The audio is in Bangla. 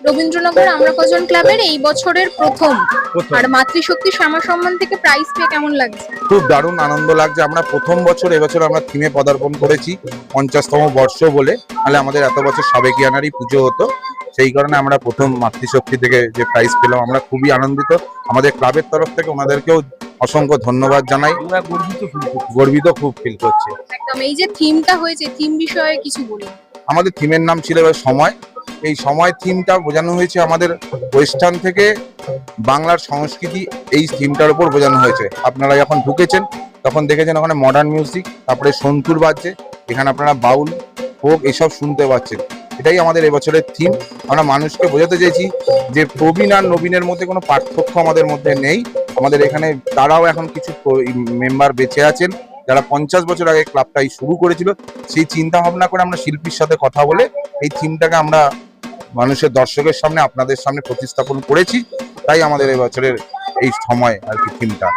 রবীন্দ্রনগর আমরা কজন ক্লাবের এই বছরের প্রথম আর মাতৃশক্তি শ্যামা সম্মান থেকে প্রাইজ পেয়ে কেমন লাগছে? খুব দারুণ আনন্দ লাগছে। আমরা প্রথম বছর এবছর আমরা থিমে পদার্পণ করেছি 50তম বর্ষ বলে, তাহলে আমাদের এত বছর সাবেকিয়ানারই পুজো হতো, সেই কারণে আমরা প্রথম মাতৃশক্তি থেকে যে প্রাইজ পেলাম আমরা খুবই আনন্দিত। আমাদের ক্লাবের তরফ থেকে ওনাদেরকেও অসংখ্য ধন্যবাদ জানাই। আমরা গর্বিত খুব ফিল করছি। একদম। এই যে থিমটা হয়েছে, থিম বিষয়ে কিছু বলুন। আমাদের থিমের নাম ছিল এবার সময়। এই সময় থিমটা বোঝানো হয়েছে আমাদের ওয়েস্টার্ন থেকে বাংলার সংস্কৃতি, এই থিমটার উপর বোঝানো হয়েছে। আপনারা যখন ঢুকেছেন তখন দেখেছেন ওখানে মডার্ন মিউজিক, তারপরে সন্তুর বাজছে, এখানে আপনারা বাউল ফোক এসব শুনতে পাচ্ছেন। এটাই আমাদের এবছরের থিম। আমরা মানুষকে বোঝাতে চেয়েছি যে প্রবীণ আর নবীনের মধ্যে কোনো পার্থক্য আমাদের মধ্যে নেই। আমাদের এখানে তারাও এখন কিছু মেম্বার বেঁচে আছেন যারা 50 বছর আগে ক্লাবটাই শুরু করেছিল। সেই চিন্তা ভাবনা করে আমরা শিল্পীর সাথে কথা বলে এই থিমটাকে আমরা মানুষের দর্শকের সামনে আপনাদের সামনে প্রতিস্থাপন করেছি। তাই আমাদের এবছরের এই সময় আর কি থিমটা।